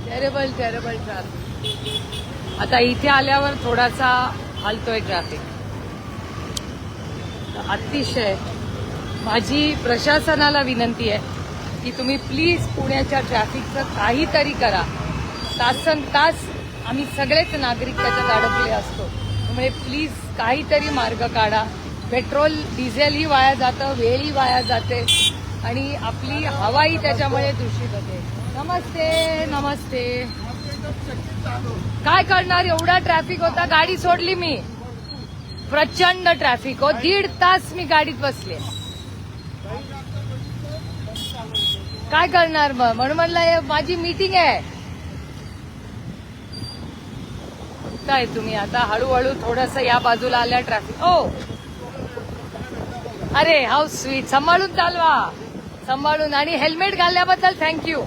Terrible traffic. आता इथे आल्यावर थोडासा हलतोय ट्रॅफिक. अतिशय माझी प्रशासनाला विनंती आहे की तुम्ही प्लीज पुण्याच्या ट्रॅफिकचं काहीतरी करा. तासन तास आम्ही सगळेच नागरिक त्याच्यात अडकले असतो. त्यामुळे प्लीज काहीतरी मार्ग काढा. पेट्रोल डिझेल ही वाया जातं, वेळही वाया जाते आणि आपली हवाही त्याच्यामुळे दूषित होते. नमस्ते नमस्ते. काय करणार, एवढा ट्रॅफिक होता, गाडी सोडली मी. प्रचंड ट्रॅफिक हो, 1.5 तास मी गाडीत बसले. काय करणार मग, म्हणून म्हणलं माझी मीटिंग आहे. काय तुम्ही आता हळूहळू थोडस या बाजूला आल्या ट्रॅफिक. ओ अरे हाऊ स्वीट. सांभाळून चालवा, सांभाळून. आणि हेल्मेट घालल्याबद्दल थँक्यू.